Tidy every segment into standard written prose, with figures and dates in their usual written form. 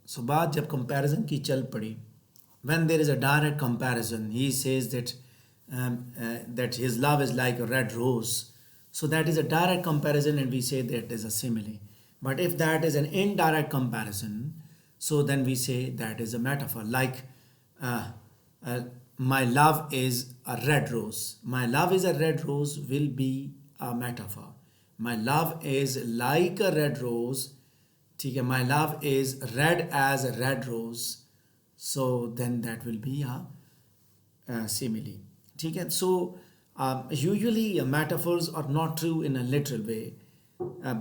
So बात जब comparison की चल पड़ी, when there is a direct comparison, he says that that his love is like a red rose. So that is a direct comparison, and we say that is a simile. But if that is an indirect comparison, so then we say that is a metaphor. Like uh, uh, my love is a red rose. My love is a red rose will be a metaphor. My love is like a red rose. ठीक है, my love is red as a red rose. So then that will be a simile. ठीक है, so usually metaphors are not true in a literal way,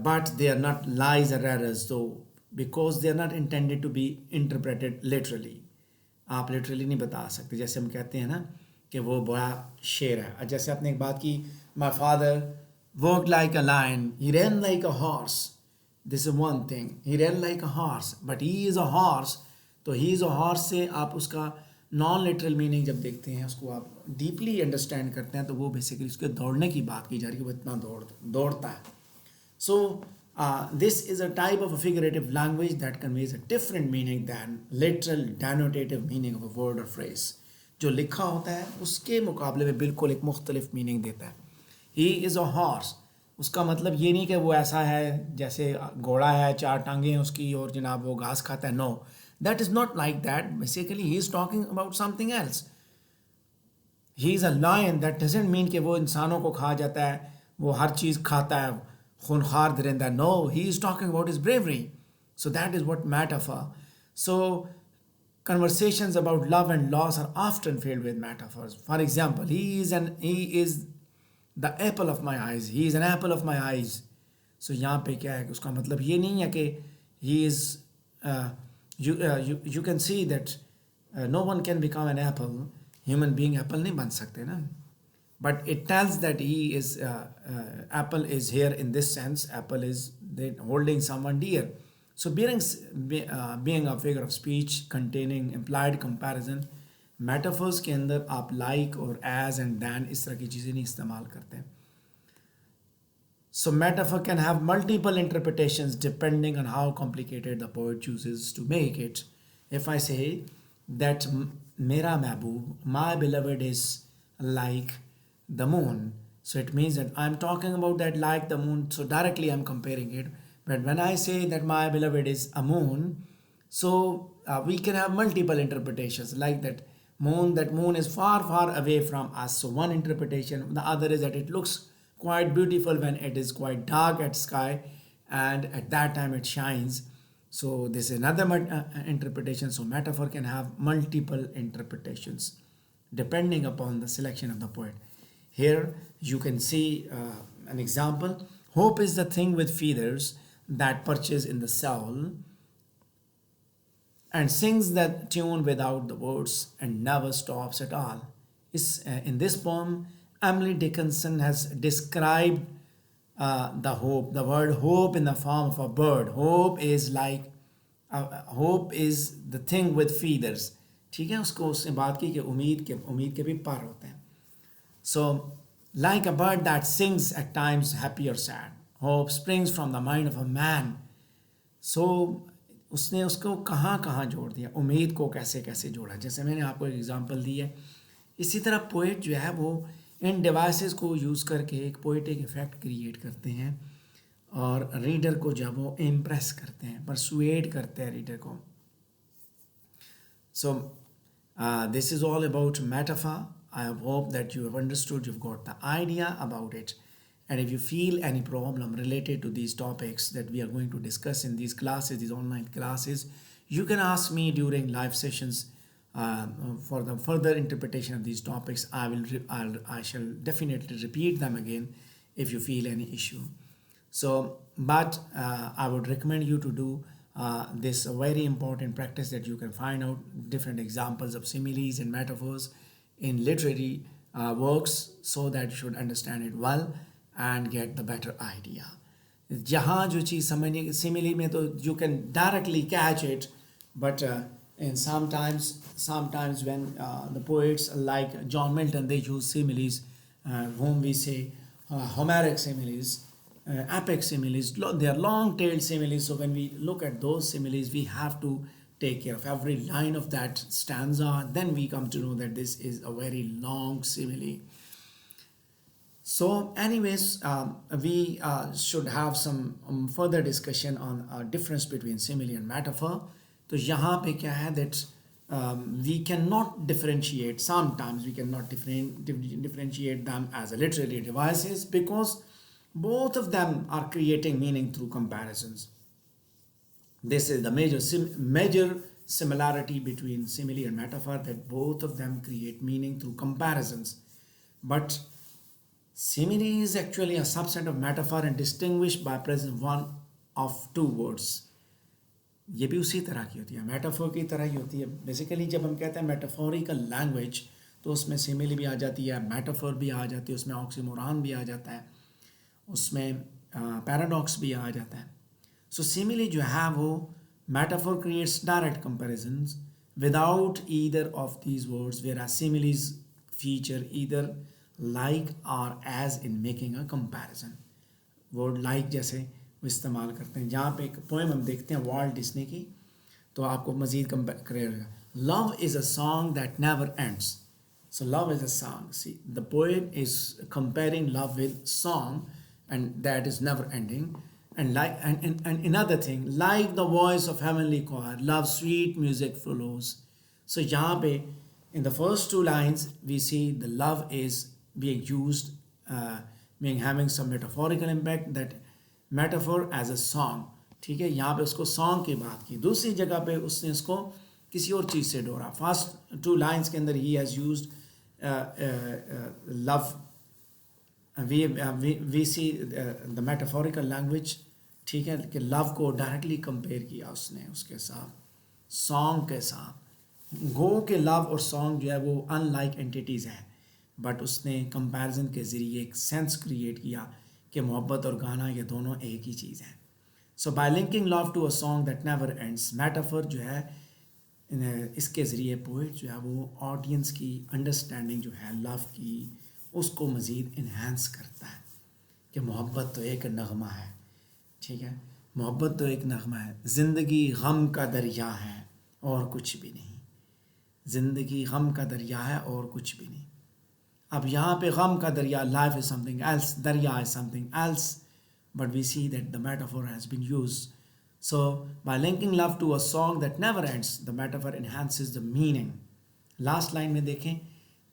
but they are not lies or errors though, because they are not intended to be interpreted literally. आप literally नहीं बता सकते. जैसे हम कहते हैं ना कि वो बड़ा शेर है, और जैसे आपने एक बात की, my father work like a lion, he run like a horse. This is one thing, he run like a horse, but he is a horse. तो ही इज़ अ हॉर्स से आप उसका नॉन लिटरल मीनिंग जब देखते हैं, उसको आप deeply understand करते हैं, तो वो बेसिकली उसके दौड़ने की बात की जा रही है कि वो इतना दौड़ता है. So, this is a type of a figurative language that conveys a different meaning than literal denotative meaning of a word or phrase. जो लिखा होता है उसके मुकाबले में बिल्कुल एक मुख्तलिफ मीनिंग देता है. He is a horse. उसका मतलब ये नहीं कि वो ऐसा है जैसे घोड़ा है, चार टांगे हैं उसकी और जनाब वो घास खाता है. No, that is not like that. Basically he is talking about something else. He is a lion. That doesn't mean कि वो इंसानों को खा जाता है, वो हर चीज़ खाता है, खूनखार दरिंदा. No, he is talking about his bravery. So that is what metaphor. So conversations about love and loss are often filled with metaphors. For example, he is the apple of my eyes. He is an apple of my eyes. So यहाँ पे क्या है कि उसका मतलब ये नहीं है कि he is you can see that no one can become an apple. Human being apple नहीं बन सकते ना. But it tells that he is apple is here in this sense. Apple is holding someone dear. So being a figure of speech containing implied comparison, metaphors के अंदर आप like और as and than इस तरह की चीज़ें नहीं इस्तेमाल करते हैं. So metaphor can have multiple interpretations depending on how complicated the poet chooses to make it. If I say that mera mehboob, my beloved, is like the moon, so it means that I'm talking about that like the moon, so directly I'm comparing it. But when I say that my beloved is a moon, so we can have multiple interpretations like that moon is far far away from us. So one interpretation, the other is that it looks quite beautiful when it is quite dark at sky, and at that time it shines. So this is another interpretation. So metaphor can have multiple interpretations depending upon the selection of the poet. Here you can see an example. Hope is the thing with feathers that perches in the soul and sings that tune without the words and never stops at all. In this poem, Emily Dickinson has described the word hope in the form of a bird. Hope is the thing with feathers. ठीक है, उसको उसने बात की कि उम्मीद के भी पर होते हैं. So, like a bird that sings at times happy or sad, hope springs from the mind of a man. So, उसने उसको कहाँ कहाँ जोड़ दिया, उम्मीद को कैसे कैसे जोड़ा, जैसे मैंने आपको एक एग्जांपल दी है. इसी तरह पोइट जो है वो इन डिवाइसेस को यूज़ करके एक पोइटिक इफेक्ट क्रिएट करते हैं और रीडर को जब वो इम्प्रेस करते हैं, परसुएड करते हैं रीडर को. So this is all about metaphor. I hope that you have understood, you've got the idea about it. And if you feel any problem related to these topics that we are going to discuss in these classes, these online classes, you can ask me during live sessions for the further interpretation of these topics. I shall definitely repeat them again if you feel any issue. So, but I would recommend you to do this very important practice, that you can find out different examples of similes and metaphors in literary works, so that you should understand it well and get the better idea. जहाँ जो चीज़ समझने simile में तो you can directly catch it, but and sometimes when the poets like John Milton, they use similes, whom we say Homeric similes, epic similes. They are long-tailed similes. So when we look at those similes, we have to take care of every line of that stanza, then we come to know that this is a very long simile. So, anyways, we should have some further discussion on difference between simile and metaphor. तो यहाँ पे क्या है that we cannot differentiate. Sometimes we cannot differentiate them as a literary devices because both of them are creating meaning through comparisons. This is the major similarity between simile and metaphor, that both of them create meaning through comparisons. But simile is actually a subset of metaphor and distinguished by presence one of two words. ये भी उसी तरह की होती है, metaphor की तरह ही होती है. बेसिकली जब हम कहते हैं मेटाफोरिकल लैंग्वेज तो उसमें सिमिली भी आ जाती है, मेटाफोर भी आ जाती है, उसमें ऑक्सीमोरॉन भी आ जाता है, उसमें पैराडॉक्स भी आ जाता है. सो सिमिली जो है वो metaphor creates direct comparisons without either of these words, where similes feature either like और as in making a comparison. Word like जैसे वो इस्तेमाल करते हैं. जहाँ पे एक पोएम हम देखते हैं वॉल्ट डिज्नी की, तो आपको मज़ीद कंपेयर करेगा. Love is a song that never ends. So love is a song. See the poem is comparing love with song and that is never ending. And like and another thing, like the voice of heavenly choir, love sweet music follows. So यहाँ पे in the first two lines we see the love is being used, being having some metaphorical impact, that metaphor as a song. ठीक है, यहाँ पे उसको song की बात की. दूसरी जगह पे उसने उसको किसी और चीज़ से डोरा. फर्स्ट टू लाइन्स के अंदर he has used love. We see the metaphorical language. ठीक है, कि लव को डायरेक्टली कंपेयर किया उसने उसके साथ सॉन्ग के साथ. गो के लव और सॉन्ग जो है वो अनलाइक एंटिटीज़ हैं, बट उसने कंपैरिजन के ज़रिए एक सेंस क्रिएट किया कि मोहब्बत और गाना ये दोनों एक ही चीज़ हैं. So by linking love to a song that never ends, metaphor जो है इसके ज़रिए पोइट जो है वो ऑडियंस की अंडरस्टैंडिंग जो है लव की उसको मज़ीद इन्हांस करता है कि मोहब्बत तो एक नगमा है. ठीक है, मोहब्बत तो एक नगमा है. ज़िंदगी गम का दरिया है और कुछ भी नहीं. ज़िंदगी गम का दरिया है और कुछ भी नहीं. अब यहाँ पे गम का दरिया, लाइफ इज़ समथिंग एल्स, दरिया is something else, but we see that the metaphor has been used. So by linking love to a song that never ends, the metaphor enhances the meaning. Last line में देखें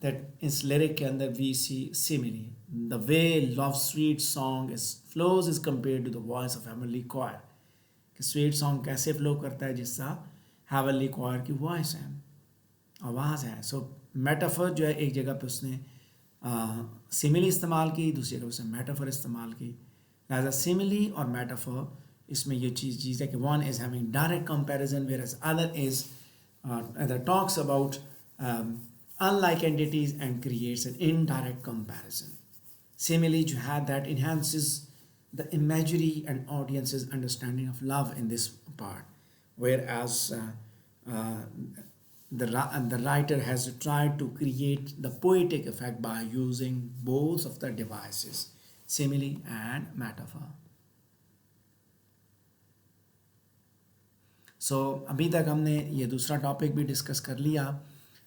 that इस lyric के अंदर we see simile. The way love sweet song flows is compared to the voice of heavenly choir. कि sweet song कैसे flow करता है, जिससा heavenly choir की वॉइस है, आवाज़ है. सो मेटाफर जो है एक जगह पे उसने सिमिली इस्तेमाल की, दूसरी जगह उसने मेटाफर इस्तेमाल की. लिहाजा सिमिली और मेटाफर इसमें ये चीज़ है कि one is having direct comparison whereas other talks about unlike entities and creates an indirect comparison. Simile जो है that enhances the imagery and audience's understanding of love in this part, whereas the writer has tried to create the poetic effect by using both of the devices, simile and metaphor. So अभी तक हमने ये दूसरा topic भी discuss कर लिया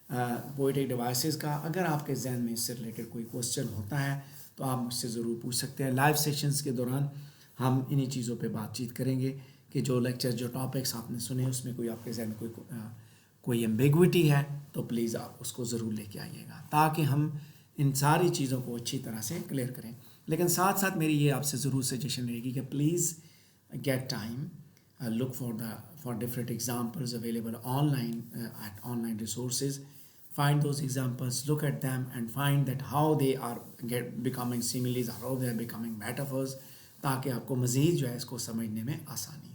poetic devices का. अगर आपके जहन में इससे रिलेटेड कोई क्वेश्चन होता है तो आप मुझसे ज़रूर पूछ सकते हैं. लाइव सेशंस के दौरान हम इन्हीं चीज़ों पे बातचीत करेंगे कि जो लेक्चर, जो टॉपिक्स आपने सुने उसमें कोई आपके जहन में कोई एम्बिग्विटी है तो प्लीज़ आप उसको ज़रूर लेके आइएगा, ताकि हम इन सारी चीज़ों को अच्छी तरह से क्लियर करें. लेकिन साथ साथ मेरी ये आपसे ज़रूर सजेशन रहेगी कि please get time, look for different examples available online at online resources. Find those examples, look at them and find that how they are becoming similes or how they are becoming metaphors, ताकि आपको मज़ीद जो है इसको समझने में आसानी